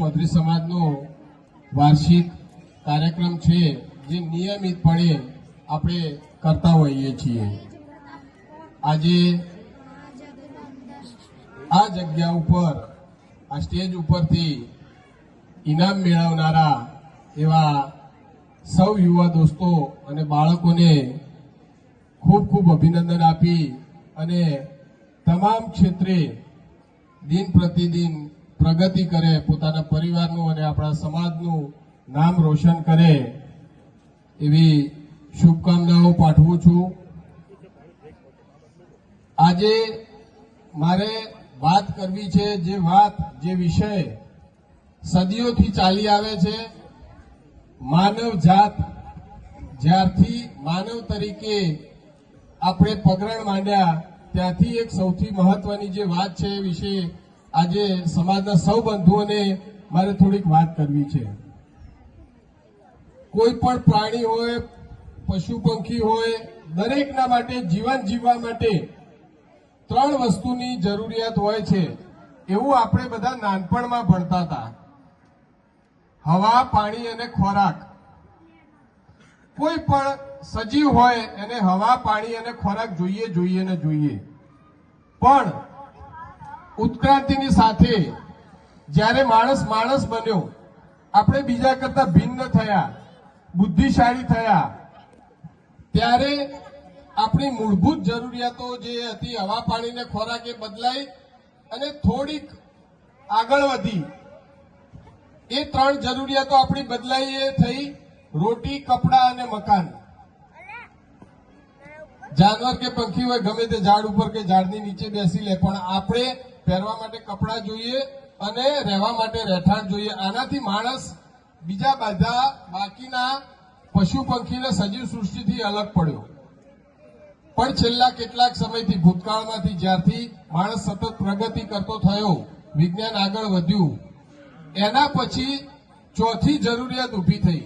ચૌધરી સમાજનો વાર્ષિક કાર્યક્રમ છે જે નિયમિતપણે આપણે કરતા હોઈએ છીએ. આજે આ જગ્યા ઉપર આ સ્ટેજ ઉપરથી ઇનામ મેળવનારા એવા સૌ યુવા દોસ્તો અને બાળકોને ખૂબ ખૂબ અભિનંદન આપી અને તમામ ક્ષેત્રે દિન પ્રતિદિન પ્રગતિ કરે, પોતાના પરિવારનું અને આપણા સમાજનું નામ રોશન કરે એવી શુભકામનાઓ પાઠવું છું. આજે મારે વાત કરવી છે જે વિષય સદીઓથી ચાલી આવે છે. માનવ જાત જ્યારથી માનવ તરીકે આપણે પગરણ માંડ્યા ત્યાંથી એક સૌથી મહત્વની જે વાત છે એ વિશે આજે સમાજના સૌ બંધુઓને મારે થોડીક વાત કરવી છે. કોઈ પણ પ્રાણી હોય, પશુ પંખી હોય, દરેકના માટે જીવન જીવવા માટે 3 વસ્તુની જરૂરિયાત હોય છે એવું આપણે બધા નાનપણમાં ભણતા હતા. હવા, પાણી અને ખોરાક. કોઈ પણ સજીવ હોય એને હવા, પાણી અને ખોરાક જોઈએ ને જોઈએ. પણ ઉત્ક્રાંતિની સાથે જ્યારે માણસ બન્યો, આપણે બીજા કરતા ભિન્ન થયા, બુદ્ધિશાળી થયા, ત્યારે આપણી મૂળભૂત જરૂરિયાતો જે હતી હવા, પાણી ને ખોરાક એ બદલાઈ અને થોડીક આગળ વધી. એ 3 જરૂરિયાતો આપણી બદલાઈ એ થઈ રોટી, કપડા અને મકાન. જાનવર કે પંખી હોય ગમે તે ઝાડ ઉપર કે ઝાડની નીચે બેસી લે, પણ આપણે પહેરવા માટે કપડા જોઈએ અને રહેવા માટે રહેઠાણ જોઈએ. આનાથી માણસ બીજા બધા બાકીના પશુ પંખીને સજીવ સૃષ્ટિથી અલગ પડ્યો. પણ છેલ્લા કેટલાક સમયથી, ભૂતકાળમાંથી જ્યારથી માણસ સતત પ્રગતિ કરતો થયો, વિજ્ઞાન આગળ વધ્યું, એના પછી ચોથી જરૂરિયાત ઊભી થઈ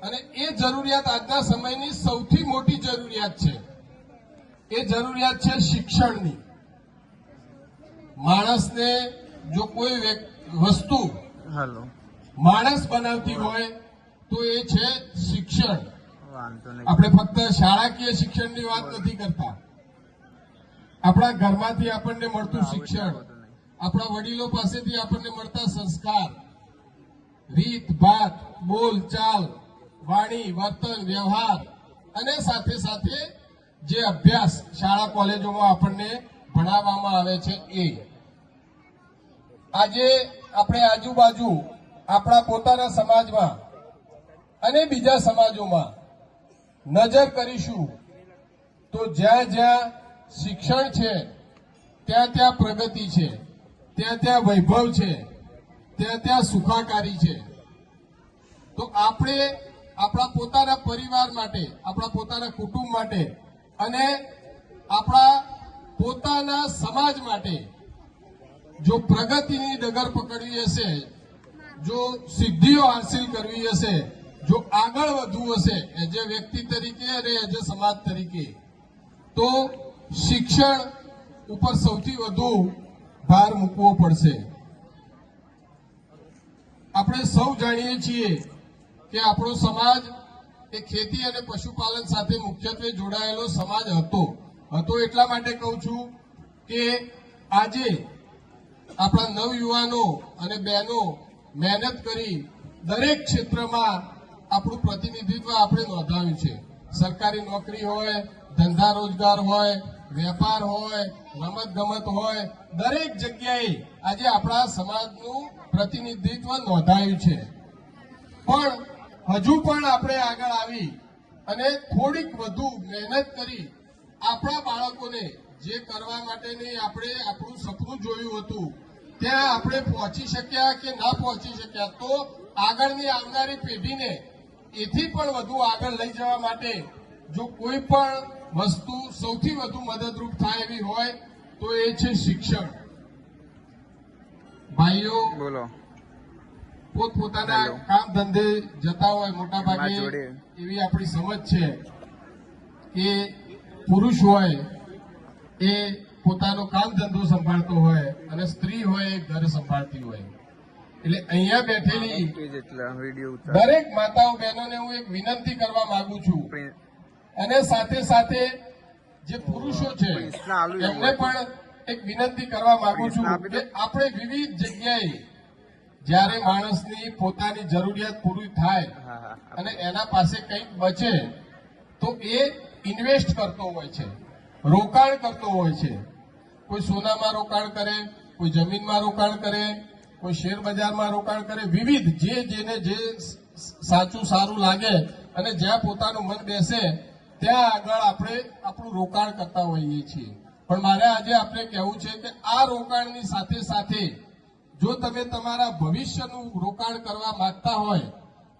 અને એ જરૂરિયાત આજના સમયની સૌથી મોટી જરૂરિયાત છે. એ જરૂરિયાત છે શિક્ષણની. માણસને જો કોઈ વસ્તુ માણસ બનાવતી હોય તો એ છે શિક્ષણ. આપણે ફક્ત શાળાકીય શિક્ષણની વાત નથી કરતા. આપણા ઘરમાંથી આપણને મળતું શિક્ષણ, આપણા વડીલો પાસેથી આપણને મળતા સંસ્કાર, રીત ભાત, બોલ ચાલ, વાણી, વર્તન, વ્યવહાર અને સાથે સાથે જે અભ્યાસ શાળા કોલેજોમાં આપણને ભણાવવામાં આવે છે એ. આજે આપણે આજુબાજુ આપણા પોતાના સમાજમાં અને બીજા સમાજોમાં નજર કરીશું તો જ્યાં જ્યાં શિક્ષણ છે ત્યાં ત્યાં પ્રગતિ છે, ત્યાં ત્યાં વૈભવ છે, ત્યાં ત્યાં સુખાકારી છે. તો આપણે આપણા પોતાના પરિવાર માટે, આપણા પોતાના કુટુંબ માટે અને આપણા પોતાના સમાજ માટે જો પ્રગતિની ડગર પકડવી હશે, જો સિદ્ધિઓ હાંસિલ કરવી હશે, જો આગળ વધવું હશે એઝ એ વ્યક્તિ તરીકે અને એઝ એ સમાજ તરીકે, તો શિક્ષણ ઉપર સૌથી વધુ ભાર મૂકવો પડશે. આપણે સૌ જાણીએ છીએ કે આપણો સમાજ એ ખેતી અને પશુપાલન સાથે મુખ્યત્વે જોડાયેલો સમાજ હતો. એટલા માટે કહું છું કે આજે આપણા નવયુવાનો અને બહેનો મહેનત કરી દરેક ક્ષેત્રમાં આપણું પ્રતિનિધિત્વ આપણે નોંધાવ્યું છે. સરકારી નોકરી હોય, ધંધા રોજગાર હોય, વેપાર હોય, રમત ગમત હોય, દરેક જગ્યાએ આજે આપણા સમાજનું પ્રતિનિધિત્વ નોંધાયું છે. પણ હજુ પણ આપણે આગળ આવી અને થોડીક વધુ મહેનત કરી આપણા બાળકોને જે કરવા માટેની આપણે આપણું સપનું જોયું હતું ત્યાં આપણે પહોંચી શક્યા કે ના પહોંચી શક્યા, તો આગળની આવનારી પેઢીને એથી પણ વધુ આગળ લઈ જવા માટે જો કોઈ પણ વસ્તુ સૌથી વધુ મદદરૂપ થાય એવી હોય તો એ છે શિક્ષણ. ભાઈઓ બોલો, પોતપોતાના કામ ધંધે જતા હોય, મોટા ભાગે એવી આપણી સમજ છે કે પુરુષ હોય એ પોતાનો કામ ધંધો સંભાળતો હોય અને સ્ત્રી હોય એ ઘર સંભાળતી હોય. એટલે અહીંયા બેઠેલી વિડીયો દરેક માતાઓ બહેનોને હું એક વિનંતી કરવા માંગુ છું, અને સાથે સાથે જે પુરુષો છે એમને પણ એક વિનંતી કરવા માંગુ છું કે આપણે વિવિધ જગ્યાએ જ્યારે માણસની પોતાની જરૂરિયાત પૂરી થાય અને એના પાસે કંઈક બચે તો એ ઇન્વેસ્ટ કરતો હોય છે, રોકાણ કરતો હોય છે. કોઈ સોનામાં રોકાણ કરે, કોઈ જમીનમાં રોકાણ કરે, કોઈ શેર બજારમાં રોકાણ કરે, વિવિધ જેને જે સાચું સારું લાગે અને જ્યાં પોતાનું મન બેસે ત્યાં આગળ આપણે આપણું રોકાણ કરતા હોઈએ છીએ. પણ મારે આજે આપણે કહેવું છે કે આ રોકાણની સાથે સાથે જો તમે તમારા ભવિષ્યનું રોકાણ કરવા માંગતા હોય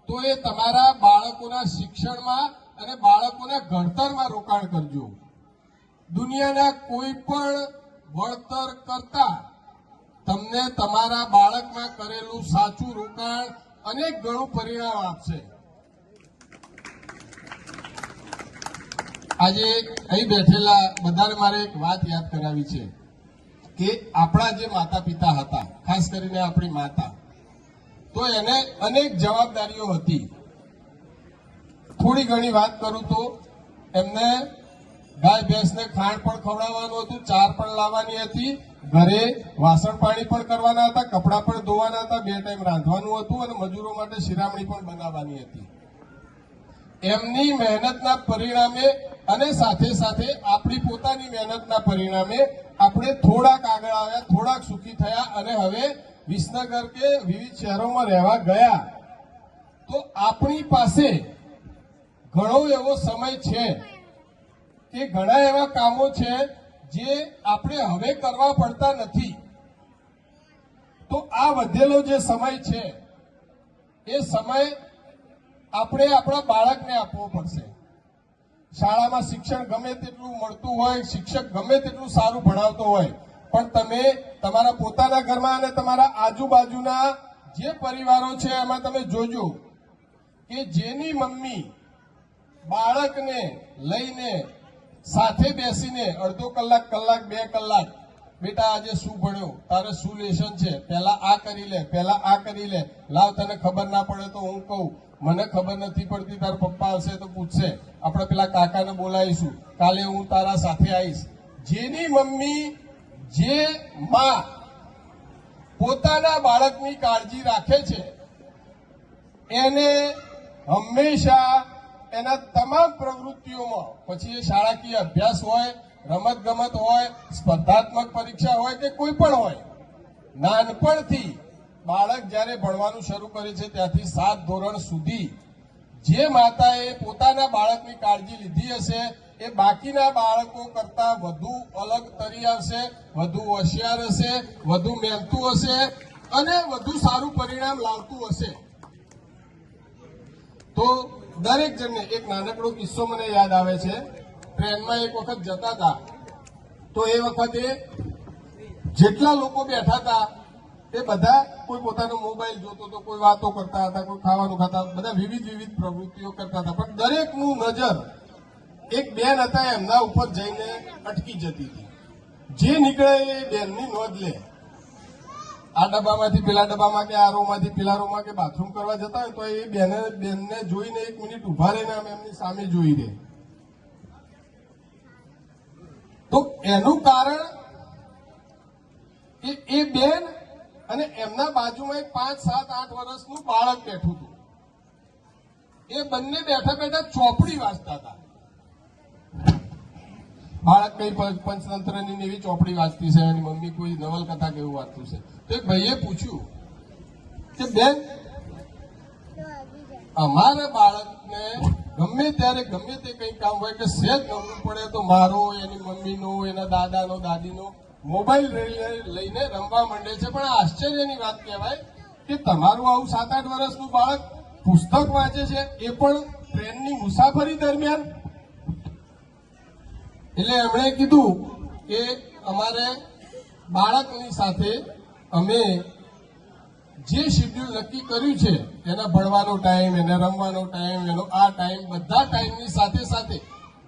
તો એ તમારા બાળકોના શિક્ષણમાં અને બાળકોના ઘડતરમાં રોકાણ કરજો. દુનિયાના કોઈ પણ વળતર કરતા તમને તમારા બાળકમાં કરેલું સાચું રોકાણ અનેક ગણું પરિણામ આપશે. આજે અહીં બેઠેલા બધાને મારે એક વાત યાદ કરાવી છે કે આપણા જે માતા પિતા હતા, ખાસ કરીને આપણી માતા, તો એને અનેક જવાબદારીઓ હતી. થોડી ઘણી વાત કરું તો એમને ગાય ભેંસને ખાંડ પણ ખવડાવવાનું હતું, ચાર પણ લાવવાની હતી, ઘરે વાસણ પાણી પણ કરવાના હતા, કપડાં પણ ધોવાના હતા, 2 ટાઈમ રાંધવાનું હતું અને મજૂરો માટે શિરામણી પણ બનાવવાની હતી. એમની મહેનતના પરિણામે અને સાથે સાથે આપણી પોતાની મહેનતના પરિણામે આપણે થોડાક આગળ આવ્યા, થોડાક સુખી થયા અને હવે વિસનગર કે વિવિધ શહેરોમાં રહેવા ગયા. તો આપણી પાસે ઘણો એવો સમય છે કે ઘણા એવા કામો છે જે આપણે હવે કરવા પડતા નથી. તો આ વધેલો જે સમય છે એ સમય આપણે આપણા બાળકને આપવો પડશે. શાળામાં શિક્ષણ ગમે તેટલું મળતું હોય, શિક્ષક ગમે તેટલું સારું ભણાવતો હોય, પણ તમે તમારા પોતાના ઘરમાં અને તમારા આજુબાજુના જે પરિવારો છે એમાં તમે જોજો કે જેની મમ્મી બાળકને લઈને સાથે બેસીને અડધો કલાક, કલાક, 2 કલાક, બેટા આજે શું ભણ્યો, તારે શું લેશન છે, પહેલા આ કરી લે, પહેલા આ કરી લે, લાવ તને ખબર ના પડે તો હું કહું, મને ખબર નથી પડતી, તારા પપ્પા આવશે તો પૂછશે, આપણે પેલા કાકાને બોલાવીશું, કાલે હું તારા સાથે આવીશ. જેની મમ્મી, જે માં પોતાના બાળકની કાળજી રાખે છે એને હંમેશા એના તમામ પ્રવૃત્તિઓમાં, પછી એ શાળાકીય અભ્યાસ હોય, રમત ગમત હોય, સ્પર્ધાત્મક પરીક્ષા હોય કે કોઈ પણ હોય, નાનપણથી બાળક જ્યારે ભણવાનું શરૂ કરે છે ત્યાંથી 7 ધોરણ સુધી જે માતાએ પોતાના બાળકની કાળજી લીધી હશે એ બાકીના બાળકો કરતા વધુ અલગ તરી આવશે, વધુ હોશિયાર હશે, વધુ મહેનતું હશે અને વધુ સારું પરિણામ લાવતું હશે. તો દરેક જણને એક નાનકડો કિસ્સો મને યાદ આવે છે. ટ્રેનમાં એક વખત જતા હતા તો એ વખતે જેટલા લોકો બેઠા હતા એ બધા કોઈ પોતાનો મોબાઈલ જોતો હતો, કોઈ વાતો કરતા હતા, કોઈ ખાવાનું ખાતા, બધા વિવિધ પ્રવૃત્તિઓ કરતા હતા. પણ દરેકનું નજર એક બેન હતા એમના ઉપર જઈને અટકી જતી હતી. જે નીકળે એ બેનની નોંધ લે. આ ડબ્બામાંથી પેલા ડબ્બામાં કે આ રોમાંથી પેલા રોમાં કે બાથરૂમ કરવા જતા હોય તો એ બેનને જોઈને 1 મિનિટ ઉભા રહીને આમ એમની સામે જોઈ દે. તો એનું કારણ એ બેન અને એમના બાજુમાં એક 5, 7, 8 વર્ષનું બાળક બેઠું હતું. એ બંને બેઠા બેઠા ચોપડી વાંચતા હતા. બાળક કઈ પંચતંત્રની એવી ચોપડી વાંચતી છે, એની મમ્મી કોઈ નવલકથા કે એવું વાંચતું છે. તો એક ભાઈએ પૂછ્યું કે બેન, અમારા બાળકને ગમે ત્યારે ગમે તે કઈ કામ હોય કે સહેજ નવરું પડે તો મારો, એની મમ્મીનો, એના દાદાનો, દાદીનો મોબાઈલ લઈને રમવા માંડે છે. પણ આશ્ચર્યની વાત કહેવાય કે તમારું આવું 7-8 વર્ષનું બાળક પુસ્તક વાંચે છે, એ પણ ટ્રેનની મુસાફરી દરમિયાન. એટલે એમણે કીધું કે અમારે બાળકની સાથે અમે જે શેડ્યુલ નક્કી કર્યું છે, એના ભણવાનો ટાઈમ, એને રમવાનો ટાઈમ, એનો આ ટાઈમ, બધા ટાઈમની સાથે સાથે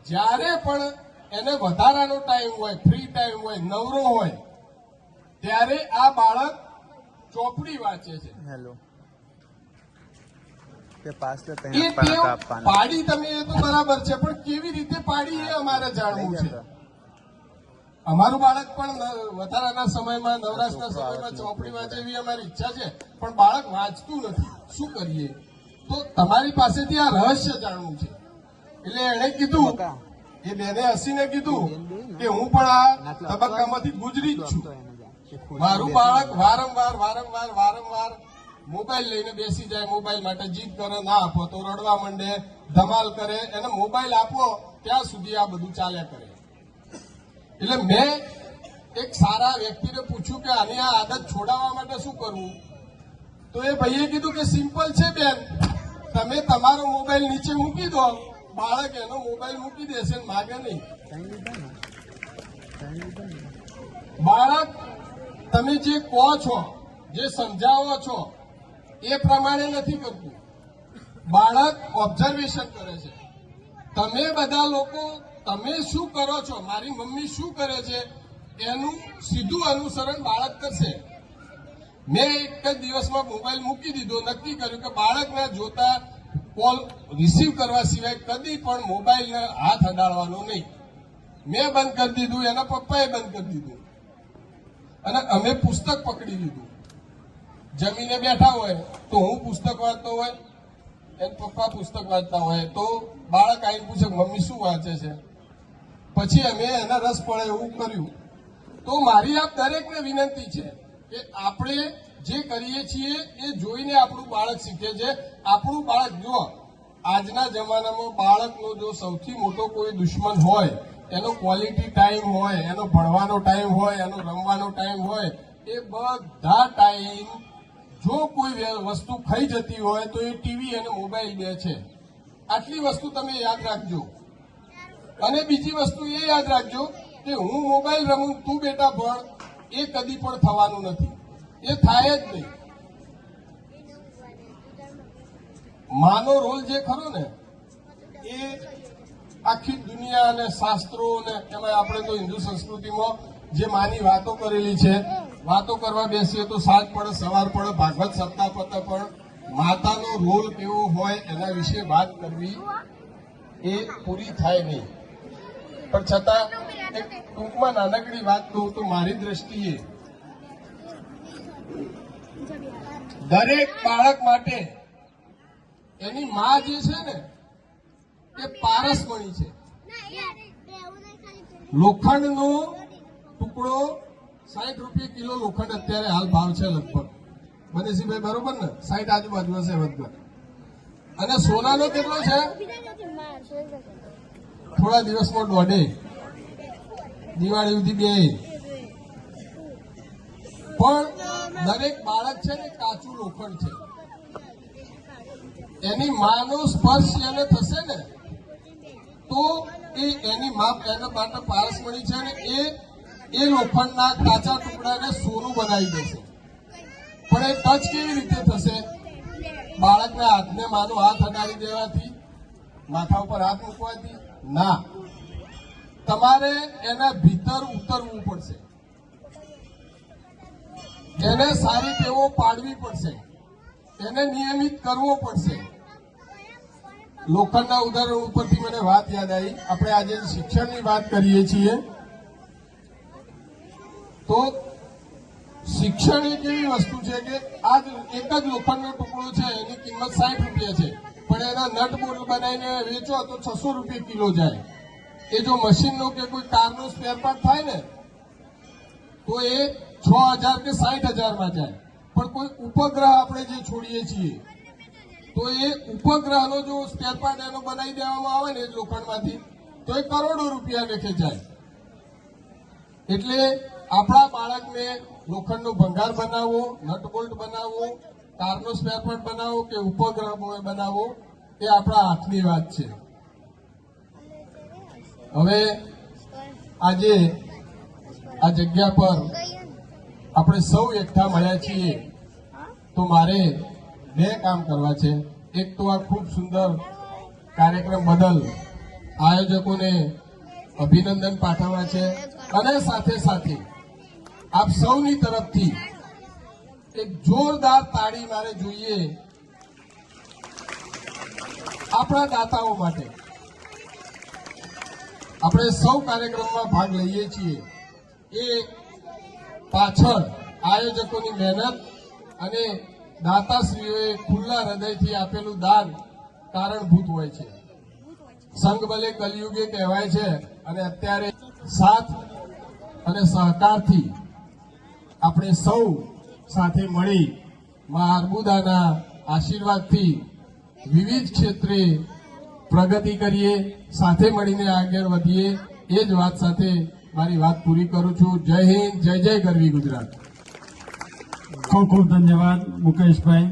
જ્યારે પણ એને વધારાનો ટાઈમ હોય, ફ્રી ટાઈમ હોય, નવરો હોય, ત્યારે આ બાળક ચોપડી વાંચે છે હેલો કે પાસ તો એ તને ટેવ આપવાના પાડી તમે એ તો બરાબર છે, પણ કેવી રીતે પાડી એ અમારે જાણવું છે. અમારું બાળક પણ વધારાના સમયમાં નવરાશના સમયમાં ચોપડી વાંચે એવી અમારી ઈચ્છા છે, પણ બાળક વાંચતું નથી. શું કરીએ? તો તમારી પાસેથી આ રહસ્ય જાણવું છે. એટલે એણે કીધું, એ બેને હસીને કીધું કે હું પણ આ તબક્કામાંથી ગુજરી જ છું. મારું બાળક વારંવાર મોબાઈલ લઈને બેસી જાય, મોબાઈલ માટે જીદ કરે, ના આપો તો રડવા માંડે, ધમાલ કરે. એને મોબાઈલ આપો ત્યાં સુધી આ બધું ચાલ્યા કરે. એટલે મેં એક સારા વ્યક્તિને પૂછ્યું કે આની આ આદત છોડાવવા માટે શું કરવું? તો એ ભાઈએ કીધું કે સિમ્પલ છે બેન, તમે તમારો મોબાઈલ નીચે મૂકી દો, બાળક એનો મોબાઈલ મૂકી દેશે, માગે નહીં. બાળક તમે જે કહો છો, જે સમજાવો છો એ પ્રમાણે નથી કરતું. બાળક ઓબ્ઝર્વેશન કરે છે. તમે બધા લોકો તમે શું કરો છો, મારી મમ્મી શું કરે છે, એનું સીધું અનુસરણ બાળક કરશે. મેં એક જ દિવસમાં મોબાઈલ મૂકી દીધો, નક્કી કર્યું કે બાળકને જોતા કોલ રિસીવ કરવા સિવાય કદી પણ મોબાઈલને હાથ અડાડવાનો નહીં. મેં બંધ કરી દીધું, એના પપ્પાએ બંધ કરી દીધું, અને અમે પુસ્તક પકડી લીધું. જમીને બેઠા હોય તો હું પુસ્તક વાંચતો હોય, એના પપ્પા પુસ્તક વાંચતા હોય, તો બાળક આવીને પૂછે મમ્મી શું વાંચે છે. પછી અમે એના રસ પડે એવું કર્યું. તો મારી આપ દરેકને વિનંતી છે કે આપણે જે કરીએ છીએ એ જોઈને આપણું બાળક શીખે છે. આપણું બાળક જો આજના જમાનામાં બાળકનો જો સૌથી મોટો કોઈ દુશ્મન હોય, એનો ક્વોલિટી ટાઈમ હોય, એનો ભણવાનો ટાઈમ હોય, એનો રમવાનો ટાઈમ હોય, એ બધા ટાઈમ જો કોઈ વસ્તુ ખાઈ જતી હોય તો એ ટીવી અને મોબાઈલ બે છે. આટલી વસ્તુ તમે યાદ રાખજો. અને બીજી વસ્તુ એ યાદ રાખજો કે હું મોબાઈલ રમું, તું બેટા ભણ, એ કદી પણ થવાનું નથી. એ થાય જ નહીં. માનો રોલ જે ખરો ને એ આખી દુનિયા અને શાસ્ત્રો ને એમાં આપણે તો હિન્દુ સંસ્કૃતિમાં જે માની વાતો કરેલી છે, વાતો કરવા બેસીએ તો સાંજ પડે સવાર પડે ભાગવત સપ્તાહ પતે, પણ માતાનો રોલ કેવો હોય એના વિશે વાત કરવી એ પૂરી થાય નહીં. પણ છતાં એક ટૂંકમાં નાનકડી વાત કહું તો મારી દ્રષ્ટિએ દરેક બાળક માટે એની માં જે છે ને એ પારસમણી છે. લોખંડનો ટુકડો 60 રૂપિયા કિલો લોખંડ અત્યારે હાલ ભાવ છે લગભગ. બનેશભાઈ બરોબર ને? 60 આજુબાજુ હશે વધઘટ. અને સોનાનો કેટલો છે? થોડા દિવસમાં 1.5, દિવાળી સુધી 2. પણ દરેક બાળક છે ને કાચું લોખંડ છે. એની માનો સ્પર્શ એને થશે ને તો એ એની મા એના માટે પારસમણી છે ને એ લોખંડના કાચા ટુકડાને સોનું બનાવી દેશે. પણ એ ટચ કેવી રીતે થશે? બાળકના હાથને માનો હાથ અડાડી દેવાથી, માથા ઉપર હાથ મૂકવાથી ના. તમારે એના ભીતર ઉતરવું પડશે. એને સારી ટેવો પાડવી પડશે, એને નિયમિત કરવો પડશે. લોખંડના ઉદાહરણ ઉપરથી મને વાત યાદ આવી. આપણે આજે શિક્ષણની વાત કરીએ છીએ તો શિક્ષણ એક એવી વસ્તુ છે કે આજ એક જ લોખંડનો ટુકડો છે, એની કિંમત 60 રૂપિયા છે, પણ એના નટ બોલ્ટ બનાવીને વેચો તો 600 રૂપિયા કિલો જાય. એ જો મશીનનો કે કોઈ કારનો સ્પેર પાર્ટ થાય ને તો એ 6000 કે 60,000 માં જાય. પણ કોઈ ઉપગ્રહ આપણે જે છોડીએ છીએ તો એ ઉપગ્રહનો જો સ્પેર પાર્ટ એનો બનાવી દેવામાં આવે ને લોખંડમાંથી તો એ કરોડો રૂપિયા લેખે જાય. એટલે આપણા બાળકને લોખંડનો ભંગાર બનાવવો, નટ બોલ્ટ બનાવવો, કારનો સ્પેર પાર્ટ બનાવવો કે ઉપગ્રહ બનાવવો એ આપણા હાથની વાત છે. હવે આજે આ જગ્યા પર આપણે સૌ એકઠા મળ્યા છીએ તો મારે 2 કામ કરવા છે. એક તો આ ખૂબ સુંદર કાર્યક્રમ બદલ આયોજકોને અભિનંદન પાઠવવા છે, અને સાથે સાથે આપ સૌની તરફથી એક જોરદાર તાળી મારે જોઈએ આપણા દાતાઓ માટે. આપણે સૌ કાર્યક્રમમાં ભાગ લઈએ છીએ એ પાછળ આયોજકોની મહેનત અને દાતાશ્રીઓએ ખુલ્લા હૃદયથી આપેલું દાન કારણભૂત હોય છે. સંઘ ભલે કલયુગે કહેવાય છે અને અત્યારે સાથ અને સહકારથી આપણે સૌ સાથે મળી મા અર્બુદાના આશીર્વાદથી વિવિધ ક્ષેત્રે પ્રગતિ કરીએ, સાથે મળીને આગળ વધીએ. એ જ વાત સાથે મારી વાત પૂરી કરું છું. જય હિન્દ, જય જય ગરવી ગુજરાત. ખૂબ ખૂબ ધન્યવાદ મુકેશભાઈ.